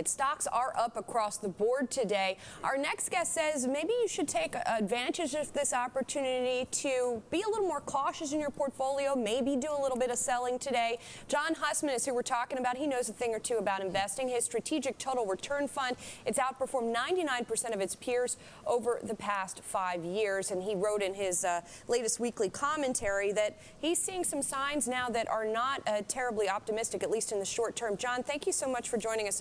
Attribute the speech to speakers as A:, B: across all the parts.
A: Stocks are up across the board today. Our next guest says maybe you should take advantage of this opportunity to be a little more cautious in your portfolio, maybe do a little bit of selling today. John Hussman is who we're talking about. He knows a thing or two about investing. His Strategic Total Return Fund, it's outperformed 99% of its peers over the past 5 years. And he wrote in his latest weekly commentary that he's seeing some signs now that are not terribly optimistic, at least in the short term. John, thank you so much for joining us,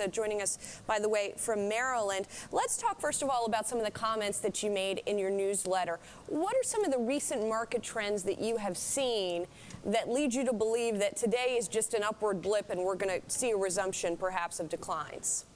A: by the way, from Maryland. Let's talk first of all about some of the comments that you made in your newsletter. What are some of the recent market trends that you have seen that lead you to believe that today is just an upward blip and we're going to see a resumption perhaps of declines?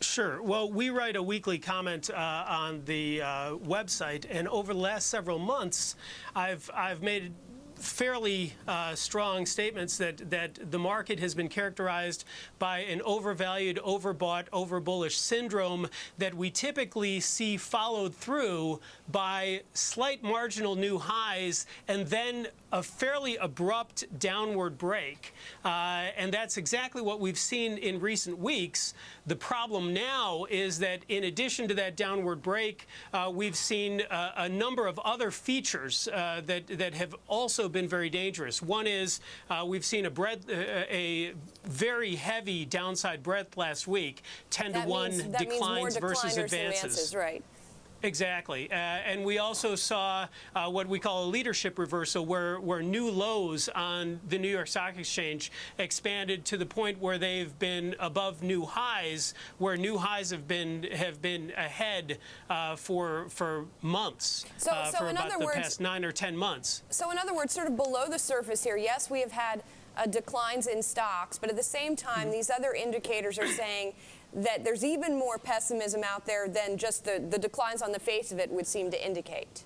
B: Sure. Well, we write a weekly comment on the website, and over the last several months, I've made fairly strong statements that the market has been characterized by an overvalued, overbought, overbullish syndrome that we typically see followed through by slight marginal new highs and then a fairly abrupt downward break. And that's exactly what we've seen in recent weeks. The problem now is that in addition to that downward break, we've seen a number of other features that have also been very dangerous. One is we've seen a very heavy downside breadth last week, 10-to-1 declines versus advances.
A: Right.
B: Exactly. And we also saw what we call a leadership reversal, where new lows on the New York Stock Exchange expanded to the point where they've been above new highs, where new highs have been ahead for months, for
A: in
B: about
A: other
B: the
A: words,
B: past 9 or 10 months.
A: So in other words, sort of below the surface here, yes, we have had declines in stocks, but at the same time, these other indicators are saying that there's even more pessimism out there than just the declines on the face of it would seem to indicate.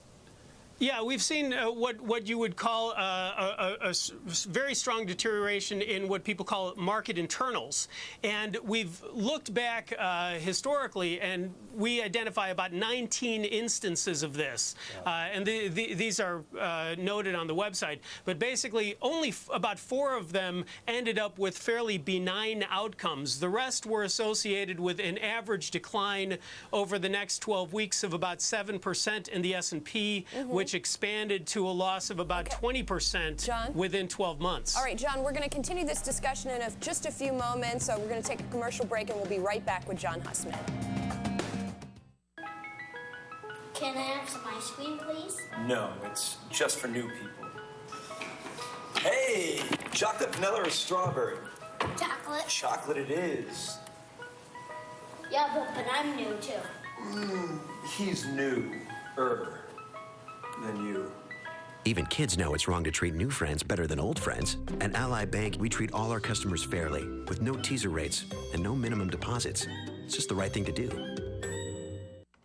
B: Yeah, we've seen what you would call a very strong deterioration in what people call market internals. And we've looked back historically, and we identify about 19 instances of this. And these are noted on the website. But basically, only about 4 of them ended up with fairly benign outcomes. The rest were associated with an average decline over the next 12 weeks of about 7% in the S&P, which expanded to a loss of about 20% within 12 months.
A: All right, John, we're going to continue this discussion in just a few moments. So we're going to take a commercial break, and we'll be right back with John Hussman.
C: Can I have some ice cream, please?
D: No, it's just for new people. Hey, chocolate, vanilla, or strawberry?
C: Chocolate.
D: Chocolate it is.
C: Yeah, but I'm new, too.
D: He's new-er than you.
E: Even kids know it's wrong to treat new friends better than old friends. At Ally Bank, we treat all our customers fairly, with no teaser rates and no minimum deposits. It's just the right thing to do.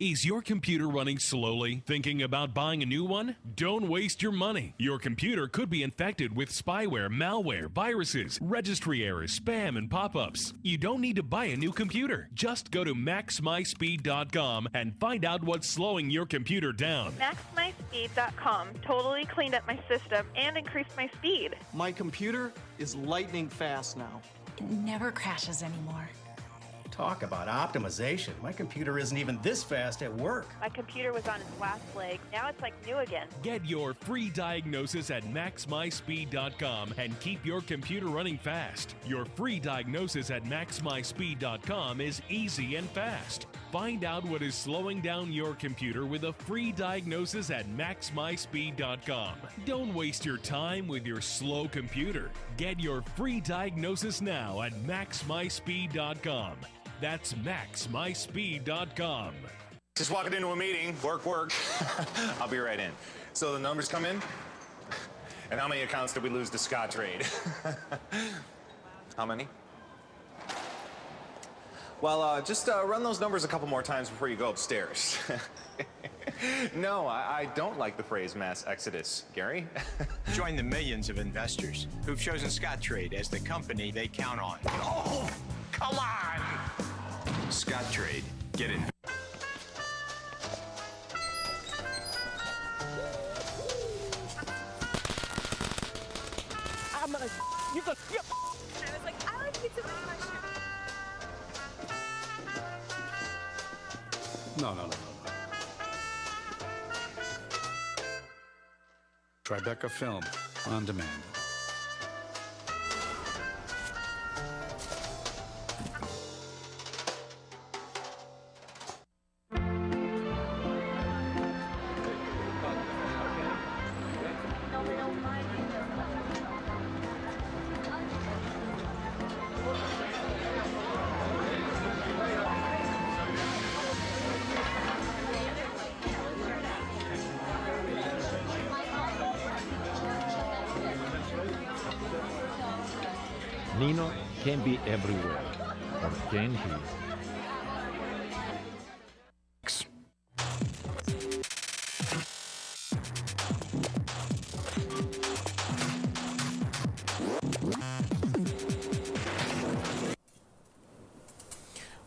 F: Is your computer running slowly? Thinking about buying a new one? Don't waste your money. Your computer could be infected with spyware, malware, viruses, registry errors, spam, and pop-ups. You don't need to buy a new computer. Just go to maxmyspeed.com and find out what's slowing your computer down.
G: maxmyspeed.com totally cleaned up my system and increased my speed.
H: My computer is lightning fast now.
I: It never crashes anymore.
J: Talk about optimization. My computer isn't even this fast at work.
G: My computer was on its last leg. Now it's like new again.
F: Get your free diagnosis at maxmyspeed.com and keep your computer running fast. Your free diagnosis at maxmyspeed.com is easy and fast. Find out what is slowing down your computer with a free diagnosis at maxmyspeed.com. Don't waste your time with your slow computer. Get your free diagnosis now at maxmyspeed.com. That's maxmyspeed.com.
K: Just walking into a meeting, work. I'll be right in. So the numbers come in? And how many accounts did we lose to Scottrade? How many? Well, just run those numbers a couple more times before you go upstairs. No, I don't like the phrase mass exodus, Gary.
L: Join the millions of investors who've chosen Scottrade as the company they count on.
K: Oh, come on!
L: Scottrade. Get in.
G: I was like, I like pizza with mushrooms.
M: No. Tribeca Film on demand.
N: Nino can be everywhere, or can he?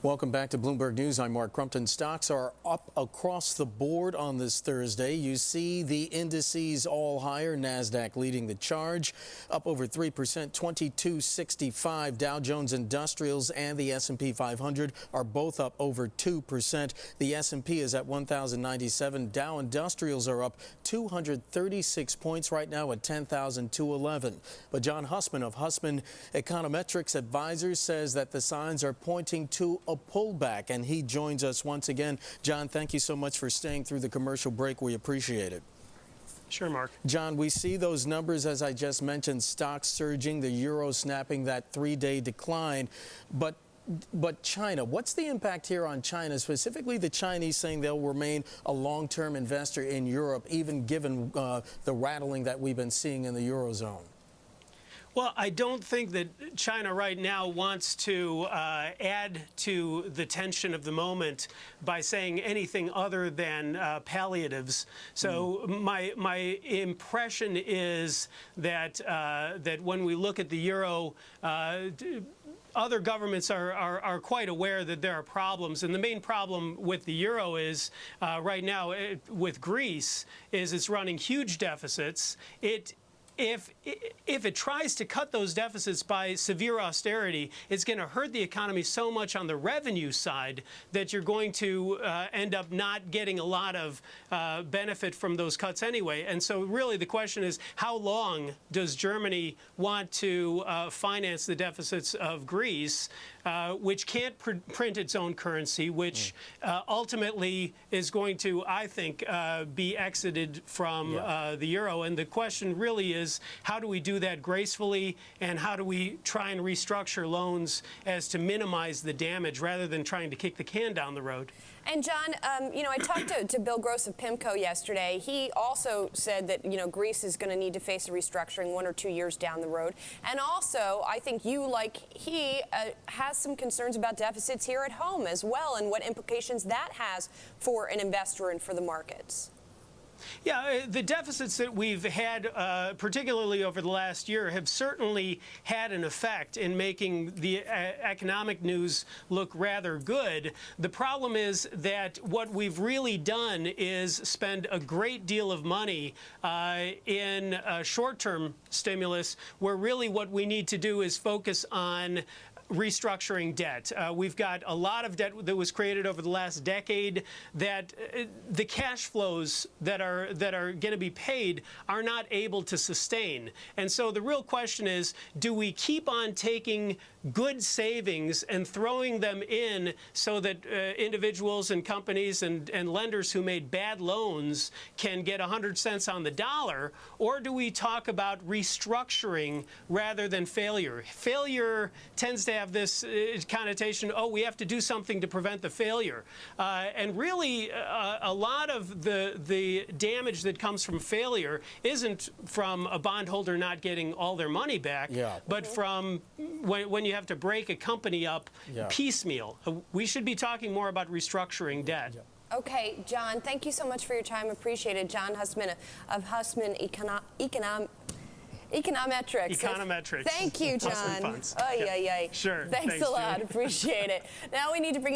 O: Welcome back to Bloomberg News. I'm Mark Crumpton. Stocks are up across the board on this Thursday. You see the indices all higher. NASDAQ leading the charge, up over 3%, 2265. Dow Jones Industrials and the S&P 500 are both up over 2%. The S&P is at 1,097. Dow Industrials are up 236 points right now at 10,211. But John Hussman of Hussman Econometrics Advisors says that the signs are pointing to a pullback, and he joins us once again. John, thank you so much for staying through the commercial break. We appreciate it.
B: Sure, Mark.
O: John, we see those numbers, as I just mentioned, stocks surging, the euro snapping that three-day decline. But China, what's the impact here on China, specifically the Chinese saying they'll remain a long-term investor in Europe, even given the rattling that we've been seeing in the Eurozone?
B: Well, I don't think that China right now wants to add to the tension of the moment by saying anything other than palliatives. So my impression is that that when we look at the euro, other governments are quite aware that there are problems, and the main problem with the euro is right now with Greece is it's running huge deficits. If it tries to cut those deficits by severe austerity, it's going to hurt the economy so much on the revenue side that you're going to end up not getting a lot of benefit from those cuts anyway. And so really the question is, how long does Germany want to finance the deficits of Greece, which can't print its own currency, which ultimately is going to, I think, be exited from the euro. And the question really is, how do we do that gracefully, and how do we try and restructure loans as to minimize the damage rather than trying to kick the can down the road?
A: And John, I talked to Bill Gross of PIMCO yesterday. He also said that, Greece is going to need to face a restructuring 1 or 2 years down the road. And also, I think you, like he, has some concerns about deficits here at home as well, and what implications that has for an investor and for the markets.
B: Yeah, the deficits that we've had, particularly over the last year, have certainly had an effect in making the economic news look rather good. The problem is that what we've really done is spend a great deal of money in short-term stimulus, where really what we need to do is focus on restructuring debt. We've got a lot of debt that was created over the last decade that the cash flows that are going to be paid are not able to sustain. And so the real question is, do we keep on taking good savings and throwing them in so that individuals and companies and lenders who made bad loans can get 100 cents on the dollar, or do we talk about restructuring rather than failure? Failure tends to have this connotation, oh, we have to do something to prevent the failure. And really, a lot of the damage that comes from failure isn't from a bondholder not getting all their money back, but from when you have to break a company up piecemeal. We should be talking more about restructuring debt.
A: Okay, John, thank you so much for your time. Appreciate it. John Hussman of Hussman Econometrics.
B: Econometrics.
A: Thank you, John.
B: Hussman Funds.
A: Ay, ay, ay.
B: Sure.
A: Thanks a lot.
B: Judy.
A: Appreciate it. Now we need to bring